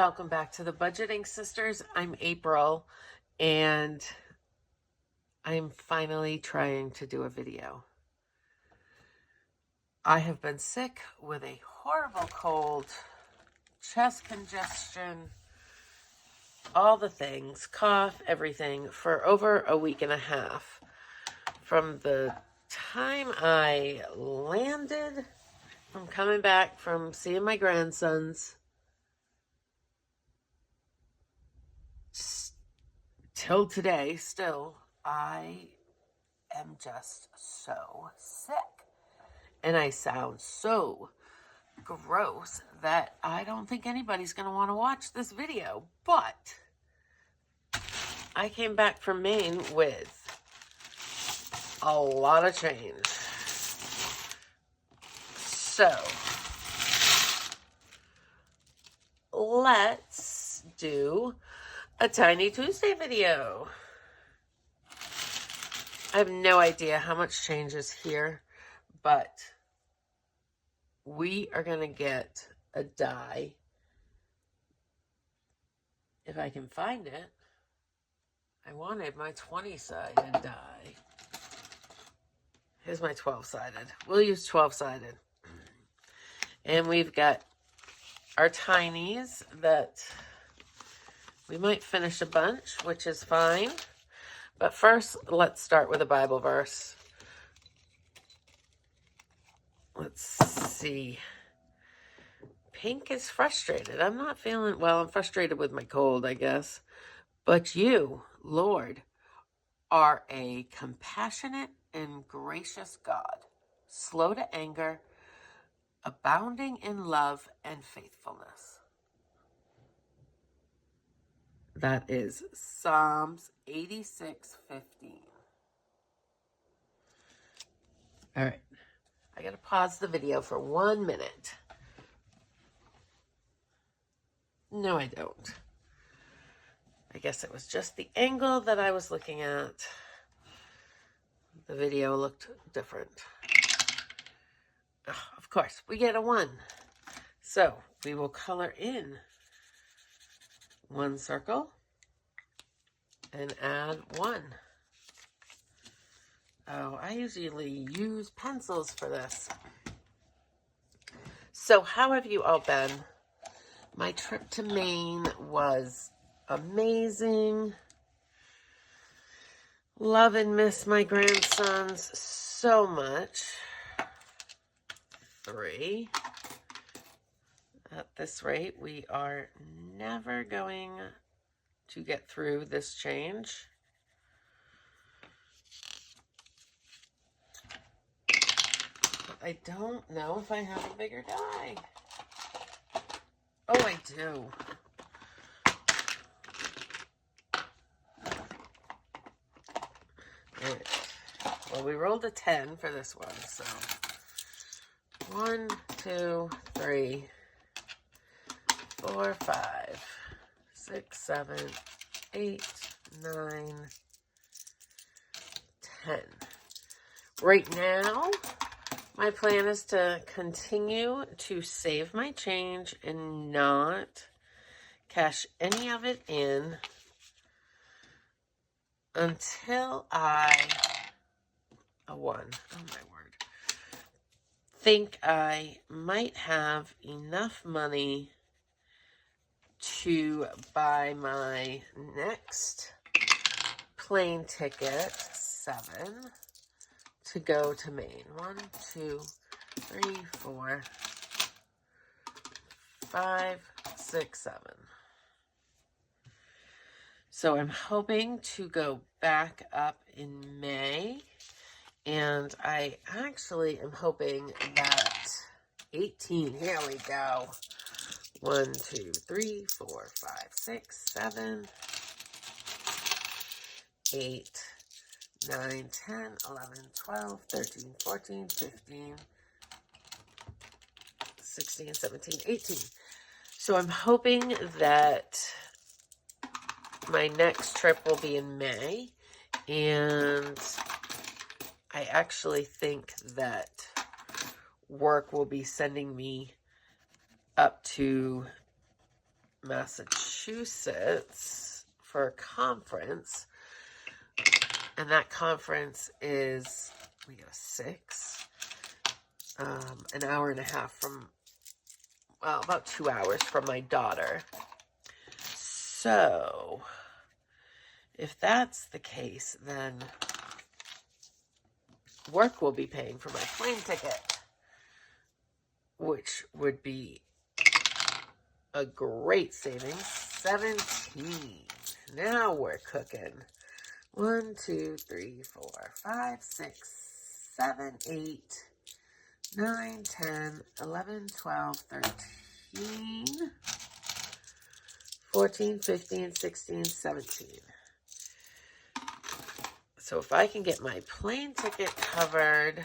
welcome back to the Budgeting Sisters. I'm April, and I'm finally trying to do a video. I have been sick with a horrible cold, chest congestion, all the things, cough, everything, for over a week and a half. From the time I landed from coming back from seeing my grandsons till today, still, I am just so sick. And I sound so gross that I don't think anybody's going to want to watch this video. But I came back from Maine with a lot of change. So let's do a Tiny Tuesday video. I have no idea how much change is here, but we are going to get a die, if I can find it. I wanted my 20-sided die. Here's my 12-sided. We'll use 12-sided. And we've got our tinies that we might finish a bunch, which is fine. But first, let's start with a Bible verse. Let's see. Pink is frustrated. I'm not feeling, well, I'm frustrated with my cold, I guess. But you, Lord, are a compassionate and gracious God, slow to anger, abounding in love and faithfulness. That is Psalms 86:15. All right. I got to pause the video for 1 minute. No, I don't. I guess it was just the angle that I was looking at. The video looked different. Oh, of course, we get a 1. So we will color in 1 circle and add 1. Oh, I usually use pencils for this. So how have you all been? My trip to Maine was amazing. Love and miss my grandsons so much. 3. At this rate, we are never going to get through this change. I don't know if I have a bigger die. Oh, I do. Right. Well, we rolled a 10 for this one, so 1, 2, 3, 4, 5, 6, 7, 8, 9, 10. Right now, my plan is to continue to save my change and not cash any of it in until a 1, oh my word, think I might have enough money to buy my next plane ticket, 7, to go to Maine. 1, 2, 3, 4, 5, 6, 7. So I'm hoping to go back up in May, and I actually am hoping that 18, here we go. 1, 2, 3, 4, 5, 6, 7, 8, 9, 10, 11, 12, 13, 14, 15, 16, 17, 18. So I'm hoping that my next trip will be in May, and I actually think that work will be sending me up to Massachusetts for a conference. And that conference is, we go 6, an hour and a half from, well, about 2 hours from my daughter. So, if that's the case, then work will be paying for my plane ticket, which would be a great savings. 17. Now we're cooking. 1, 2, 3, 4, 5, 6, 7, 8, 9, 10, 11, 12, 13, 14, 15, 16, 17. So if I can get my plane ticket covered,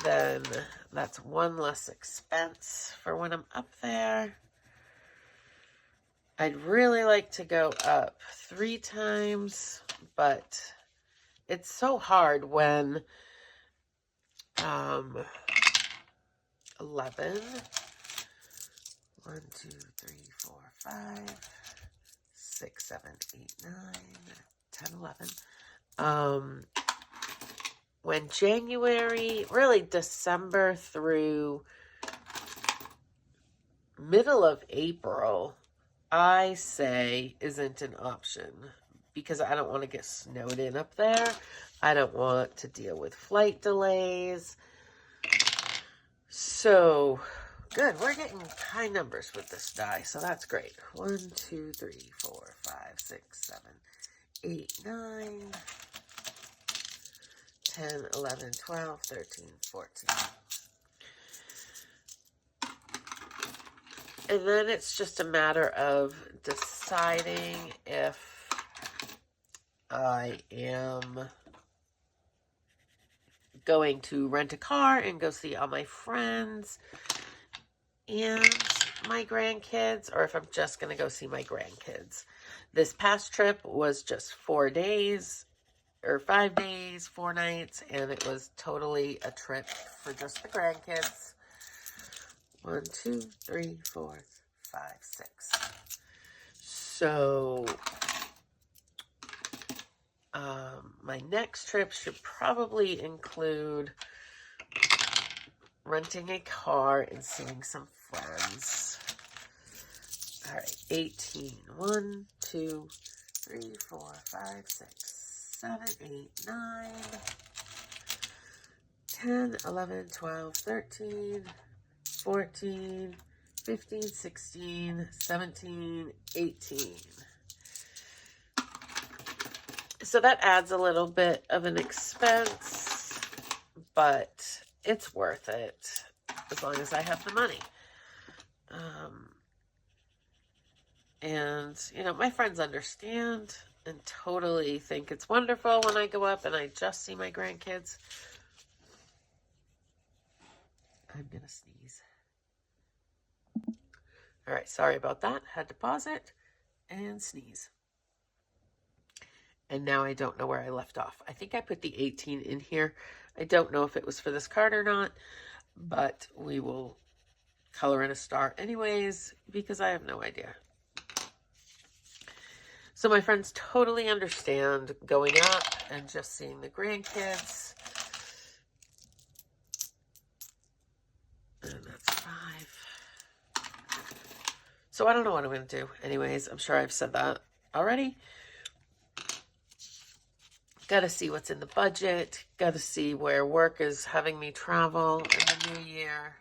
then that's one less expense for when I'm up there. I'd really like to go up 3 times, but it's so hard when 11, 1, 2, 3, 4, 5, 6, 7, 8, 9, 10, 11. When January, really December through middle of April, I say isn't an option because I don't want to get snowed in up there. I don't want to deal with flight delays. So, good. We're getting high numbers with this die, so that's great. 1, 2, 3, 4, 5, 6, 7, 8, 9, 10, 11, 12, 13, 14. And then it's just a matter of deciding if I am going to rent a car and go see all my friends and my grandkids, or if I'm just going to go see my grandkids. This past trip was just 4 days, or 5 days, 4 nights, and it was totally a trip for just the grandkids. 1, 2, 3, 4, 5, 6. So, my next trip should probably include renting a car and seeing some friends. All right, 18. 1, 2, 3, 4, 5, 6, 7, 8, 9, 10, 11, 12, 13, 14, 15, 16, 17, 18. So that adds a little bit of an expense, but it's worth it as long as I have the money. And, you know, my friends understand and totally think it's wonderful when I go up and I just see my grandkids. I'm going to sneeze. All right, sorry about that. Had to pause it and sneeze. And now I don't know where I left off. I think I put the 18 in here. I don't know if it was for this card or not, but we will color in a star anyways because I have no idea. So my friends totally understand going up and just seeing the grandkids. And that's 5. So I don't know what I'm going to do. Anyways, I'm sure I've said that already. Got to see what's in the budget. Got to see where work is having me travel in the new year.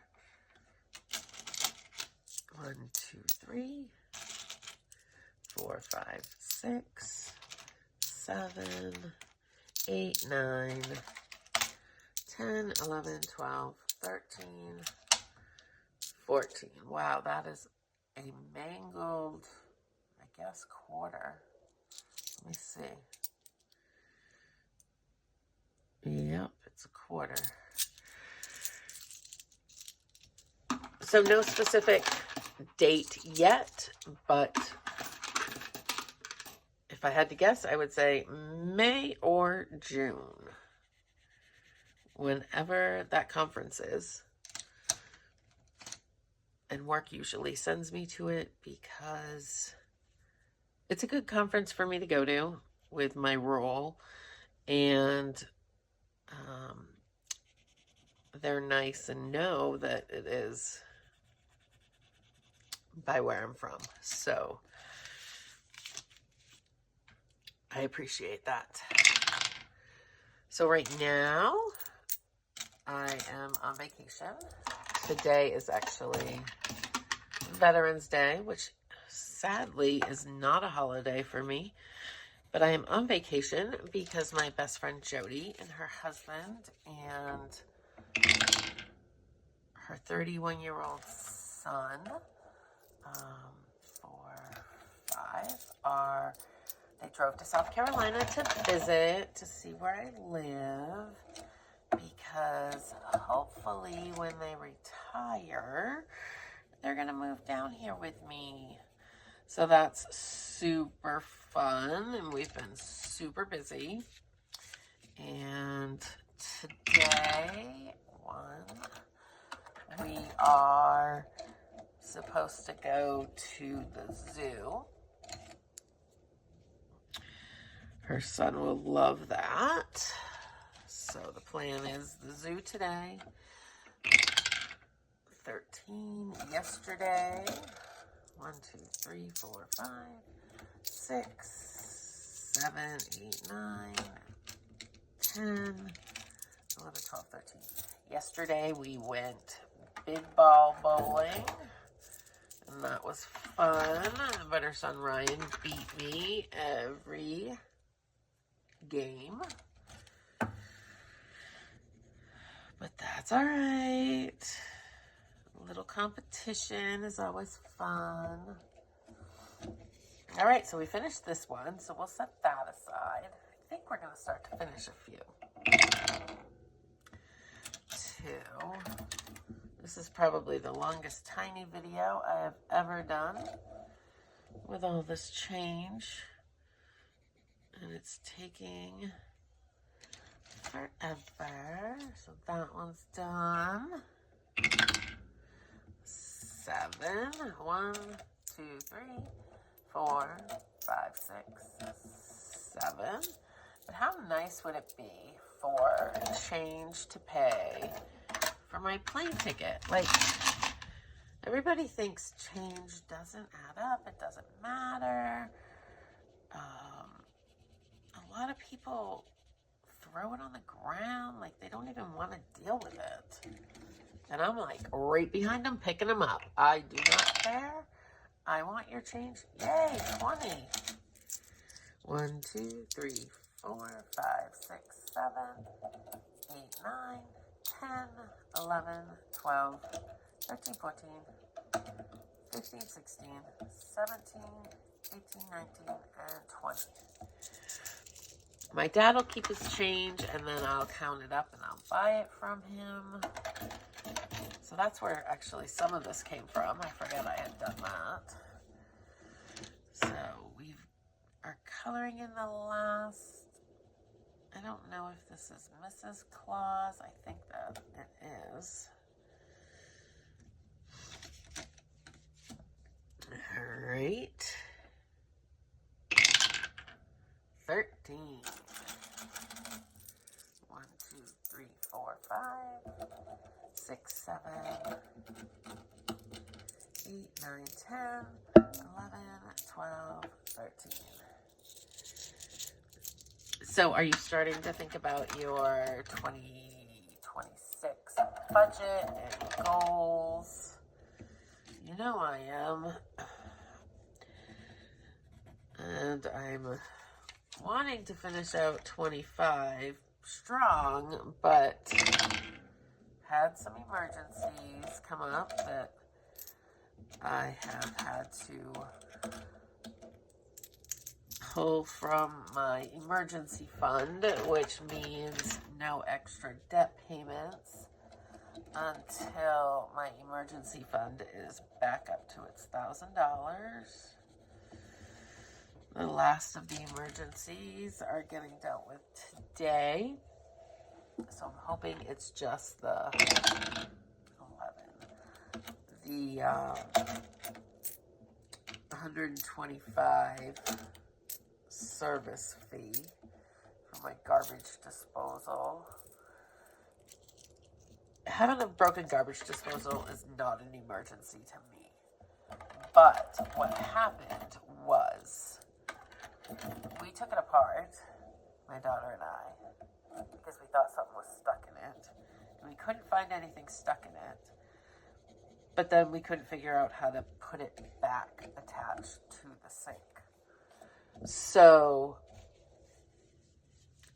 1, 2, 3, 4, 5, 6, 7, 8, 9, 10, 11, 12, 13, 14. Wow, that is a mangled, I guess, quarter. Let me see. Yep, it's a quarter. So no specific date yet, but if I had to guess, I would say May or June. Whenever that conference is. and work usually sends me to it because it's a good conference for me to go to with my role, and they're nice and know that it is by where I'm from. So I appreciate that. So right now I am on vacation. Today is actually Veterans Day, which sadly is not a holiday for me. But I am on vacation because my best friend Jody and her husband and her 31-year-old son, 5, they drove to South Carolina to visit, to see where I live, because hopefully when they retire, they're going to move down here with me. So that's super fun, and we've been super busy. And today, we are supposed to go to the zoo. Her son will love that. So the plan is the zoo today, 13 yesterday, 1, 2, 3, 4, 5, 6, 7, 8, 9, 10, 11, 12, 13. Yesterday we went big ball bowling, and that was fun, but her son Ryan beat me every game. But that's all right. A little competition is always fun. All right, so we finished this one, so we'll set that aside. I think we're going to start to finish a few. 2. This is probably the longest tiny video I have ever done with all this change. And it's taking forever. So that one's done. 7. 1, 2, 3, 4, 5, 6, 7. But how nice would it be for change to pay for my plane ticket? Like, everybody thinks change doesn't add up. It doesn't matter. A lot of people throw it on the ground. Like, they don't even want to deal with it. And I'm like right behind them, picking them up. I do not care. I want your change. Yay, 20. 1, 2, 3, 4, 5, 6, 7, 8, 9, 10, 11, 12, 13, 14, 15, 16, 17, 18, 19, and 20. My dad will keep his change, and then I'll count it up and I'll buy it from him. So that's where actually some of this came from. I forgot I had done that. So we are coloring in the last, I don't know if this is Mrs. Claus. I think that it is. All right. 13. 1, 2, 3, 4, 5, 6, 7, 8, 9, 10, 11, 12, 13. So are you starting to think about your 2026 budget and goals? You know I am. And I'm wanting to finish out 25 strong, but had some emergencies come up that I have had to pull from my emergency fund, which means no extra debt payments until my emergency fund is back up to its $1,000. The last of the emergencies are getting dealt with today. So I'm hoping it's just the 11. the $125 service fee for my garbage disposal. Having a broken garbage disposal is not an emergency to me. But what happened was we took it apart, my daughter and I, because we thought something was stuck in it. And we couldn't find anything stuck in it. But then we couldn't figure out how to put it back attached to the sink. So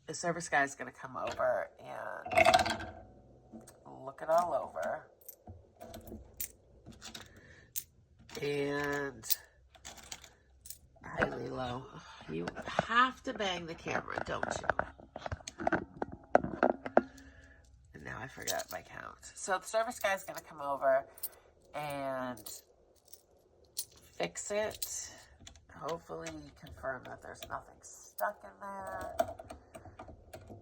the service guy is going to come over and look it all over. And hi, Lilo. You have to bang the camera, don't you? And now I forgot my count. So the service guy is going to come over and fix it. Hopefully confirm that there's nothing stuck in there.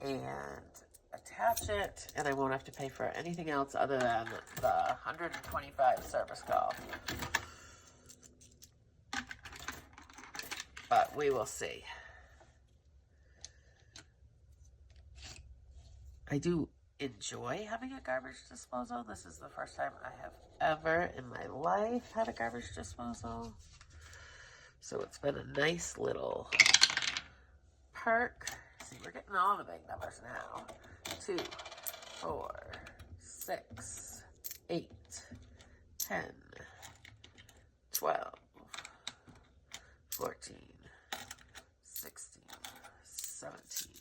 And attach it, and I won't have to pay for anything else other than the $125 service call. But we will see. I do enjoy having a garbage disposal. This is the first time I have ever in my life had a garbage disposal. So it's been a nice little perk. See, we're getting all the big numbers now. 2, 4, 6, 8, 10, 12, 14, 16, 17.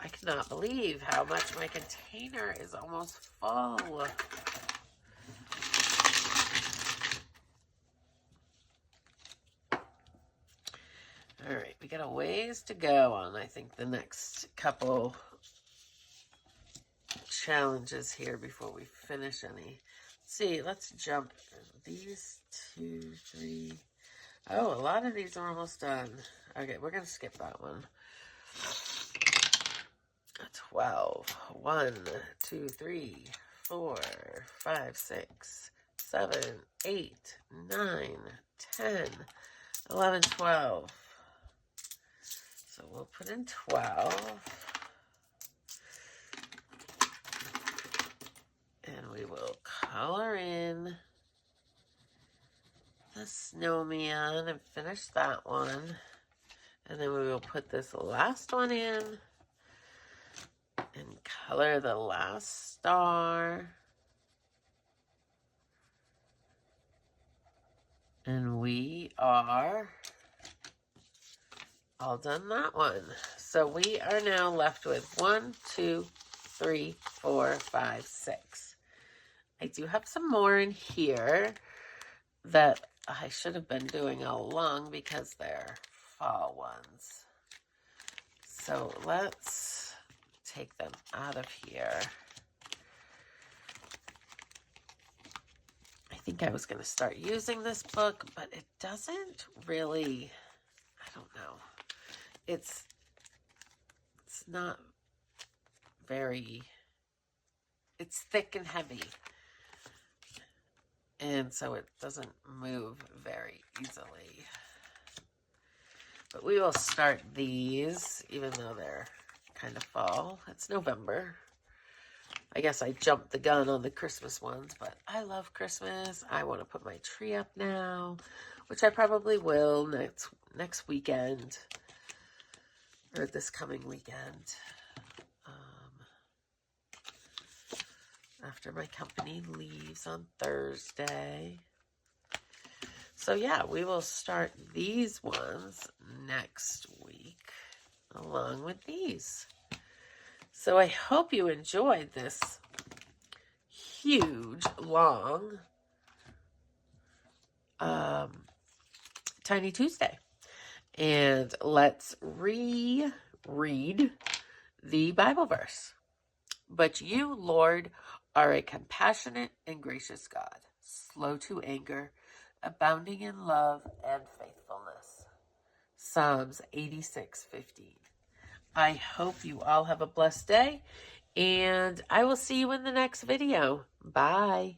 I cannot believe how much my container is almost full. All right, we got a ways to go on, I think, the next couple challenges here before we finish any. Let's see, let's jump. These 2, 3. Oh, a lot of these are almost done. Okay, we're going to skip that one. 12. 1, 2, 3, 4, 5, 6, 7, 8, 9, 10, 11, 12. So we'll put in 12. And we will color in the snowman and finish that one. And then we will put this last one in and color the last star. And we are all done that one. So we are now left with 1, 2, 3, 4, 5, 6. I do have some more in here that I should have been doing all along because they're fall ones. So let's take them out of here. I think I was going to start using this book, but it doesn't really, I don't know. It's not very, it's thick and heavy. And so it doesn't move very easily. But we will start these, even though they're kind of fall. It's November. I guess I jumped the gun on the Christmas ones, but I love Christmas. I want to put my tree up now, which I probably will next weekend. Or this coming weekend. After my company leaves on Thursday. So yeah, we will start these ones next week along with these. So I hope you enjoyed this huge, long Tiny Tuesday. And let's reread the Bible verse. But you, Lord, are a compassionate and gracious God, slow to anger, abounding in love and faithfulness. Psalms 86:15. I hope you all have a blessed day, and I will see you in the next video. Bye.